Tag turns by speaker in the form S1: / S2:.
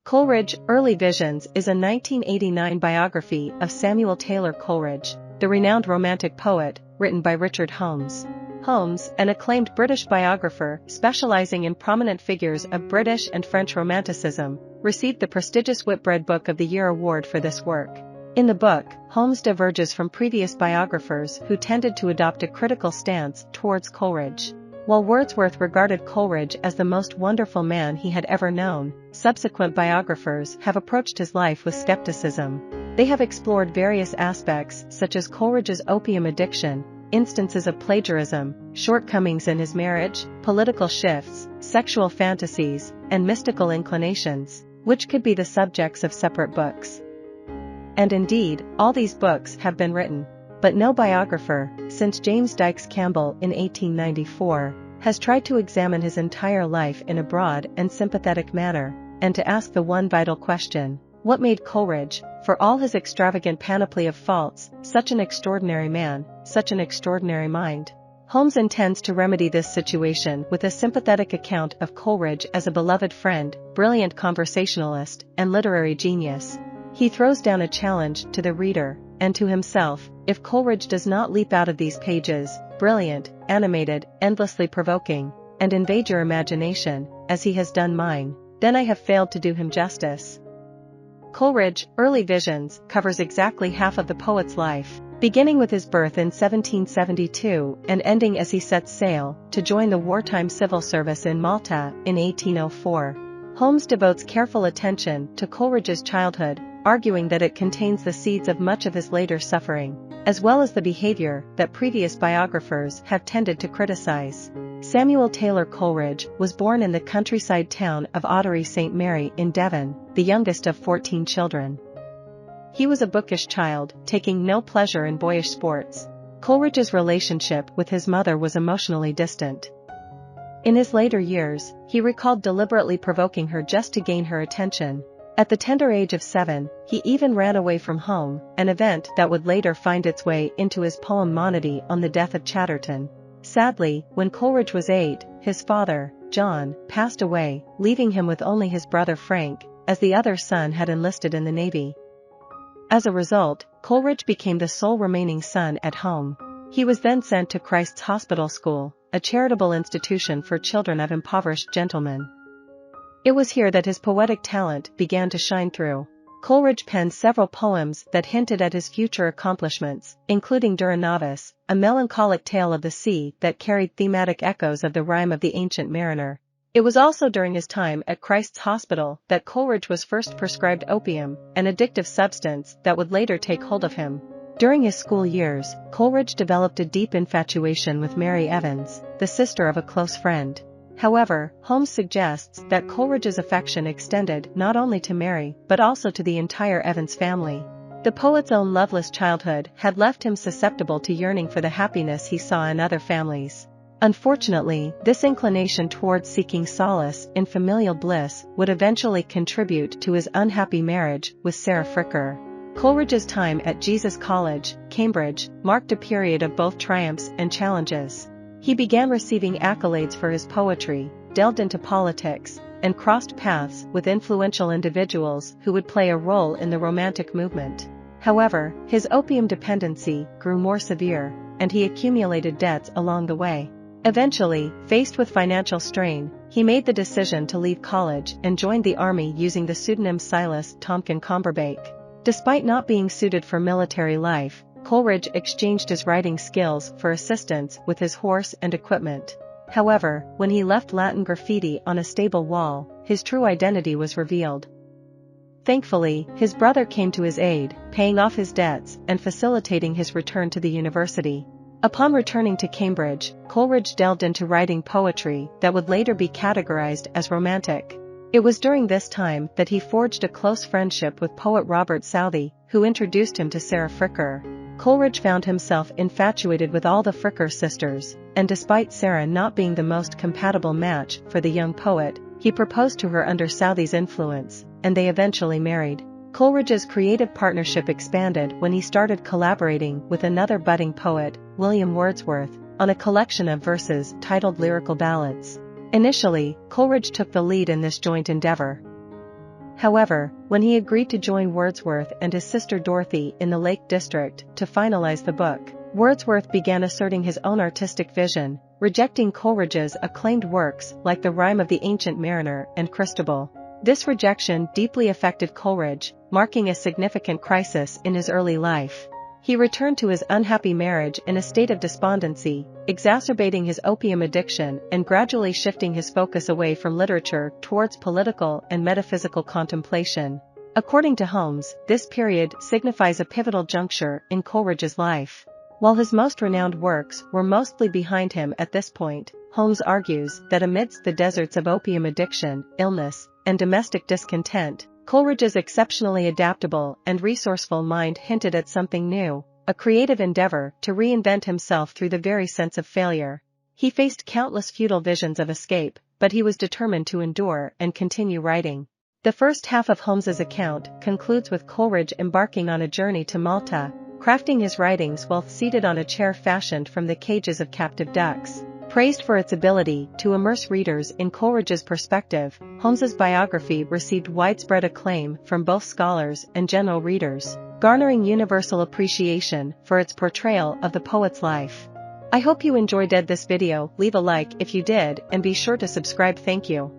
S1: Coleridge, Early Visions is a 1989 biography of Samuel Taylor Coleridge, the renowned Romantic poet, written by Richard Holmes. Holmes, an acclaimed British biographer specializing in prominent figures of British and French Romanticism, received the prestigious Whitbread Book of the Year award for this work. In the book, Holmes diverges from previous biographers who tended to adopt a critical stance towards Coleridge. While Wordsworth regarded Coleridge as the most wonderful man he had ever known, subsequent biographers have approached his life with skepticism. They have explored various aspects such as Coleridge's opium addiction, instances of plagiarism, shortcomings in his marriage, political shifts, sexual fantasies, and mystical inclinations, which could be the subjects of separate books. And indeed, all these books have been written. But no biographer, since James Dykes Campbell in 1894, has tried to examine his entire life in a broad and sympathetic manner, and to ask the one vital question: what made Coleridge, for all his extravagant panoply of faults, such an extraordinary man, such an extraordinary mind? Holmes intends to remedy this situation with a sympathetic account of Coleridge as a beloved friend, brilliant conversationalist, and literary genius. He throws down a challenge to the reader, and to himself: if Coleridge does not leap out of these pages, brilliant, animated, endlessly provoking, and invade your imagination, as he has done mine, then I have failed to do him justice. Coleridge, Early Visions, covers exactly half of the poet's life, beginning with his birth in 1772 and ending as he sets sail to join the wartime civil service in Malta in 1804. Holmes devotes careful attention to Coleridge's childhood, arguing that it contains the seeds of much of his later suffering, as well as the behavior that previous biographers have tended to criticize. Samuel Taylor Coleridge was born in the countryside town of Ottery St. Mary in Devon, the youngest of 14 children. He was a bookish child, taking no pleasure in boyish sports. Coleridge's relationship with his mother was emotionally distant. In his later years, he recalled deliberately provoking her just to gain her attention. At the tender age of 7, he even ran away from home, an event that would later find its way into his poem Monody on the death of Chatterton. Sadly, when Coleridge was 8, his father, John, passed away, leaving him with only his brother Frank, as the other son had enlisted in the Navy. As a result, Coleridge became the sole remaining son at home. He was then sent to Christ's Hospital School, a charitable institution for children of impoverished gentlemen. It was here that his poetic talent began to shine through. Coleridge penned several poems that hinted at his future accomplishments, including Dura Novis, a melancholic tale of the sea that carried thematic echoes of the rhyme of the Ancient Mariner. It was also during his time at Christ's Hospital that Coleridge was first prescribed opium, an addictive substance that would later take hold of him. During his school years, Coleridge developed a deep infatuation with Mary Evans, the sister of a close friend. However, Holmes suggests that Coleridge's affection extended not only to Mary but also to the entire Evans family. The poet's own loveless childhood had left him susceptible to yearning for the happiness he saw in other families. Unfortunately, this inclination towards seeking solace in familial bliss would eventually contribute to his unhappy marriage with Sarah Fricker. Coleridge's time at Jesus College, Cambridge, marked a period of both triumphs and challenges. He began receiving accolades for his poetry, delved into politics, and crossed paths with influential individuals who would play a role in the Romantic movement. However, his opium dependency grew more severe, and he accumulated debts along the way. Eventually, faced with financial strain, he made the decision to leave college and joined the army using the pseudonym Silas Tomkin Comberbake. Despite not being suited for military life, Coleridge exchanged his writing skills for assistance with his horse and equipment. However, when he left Latin graffiti on a stable wall, his true identity was revealed. Thankfully, his brother came to his aid, paying off his debts and facilitating his return to the university. Upon returning to Cambridge, Coleridge delved into writing poetry that would later be categorized as romantic. It was during this time that he forged a close friendship with poet Robert Southey, who introduced him to Sarah Fricker. Coleridge found himself infatuated with all the Fricker sisters, and despite Sarah not being the most compatible match for the young poet, he proposed to her under Southey's influence, and they eventually married. Coleridge's creative partnership expanded when he started collaborating with another budding poet, William Wordsworth, on a collection of verses titled Lyrical Ballads. Initially, Coleridge took the lead in this joint endeavor. However, when he agreed to join Wordsworth and his sister Dorothy in the Lake District to finalize the book, Wordsworth began asserting his own artistic vision, rejecting Coleridge's acclaimed works like The Rime of the Ancient Mariner and Christabel. This rejection deeply affected Coleridge, marking a significant crisis in his early life. He returned to his unhappy marriage in a state of despondency, exacerbating his opium addiction and gradually shifting his focus away from literature towards political and metaphysical contemplation. According to Holmes, this period signifies a pivotal juncture in Coleridge's life. While his most renowned works were mostly behind him at this point, Holmes argues that amidst the deserts of opium addiction, illness, and domestic discontent, Coleridge's exceptionally adaptable and resourceful mind hinted at something new, a creative endeavor to reinvent himself through the very sense of failure. He faced countless futile visions of escape, but he was determined to endure and continue writing. The first half of Holmes's account concludes with Coleridge embarking on a journey to Malta, crafting his writings while seated on a chair fashioned from the cages of captive ducks. Praised for its ability to immerse readers in Coleridge's perspective, Holmes's biography received widespread acclaim from both scholars and general readers, garnering universal appreciation for its portrayal of the poet's life. I hope you enjoyed this video. Leave a like if you did and be sure to subscribe. Thank you.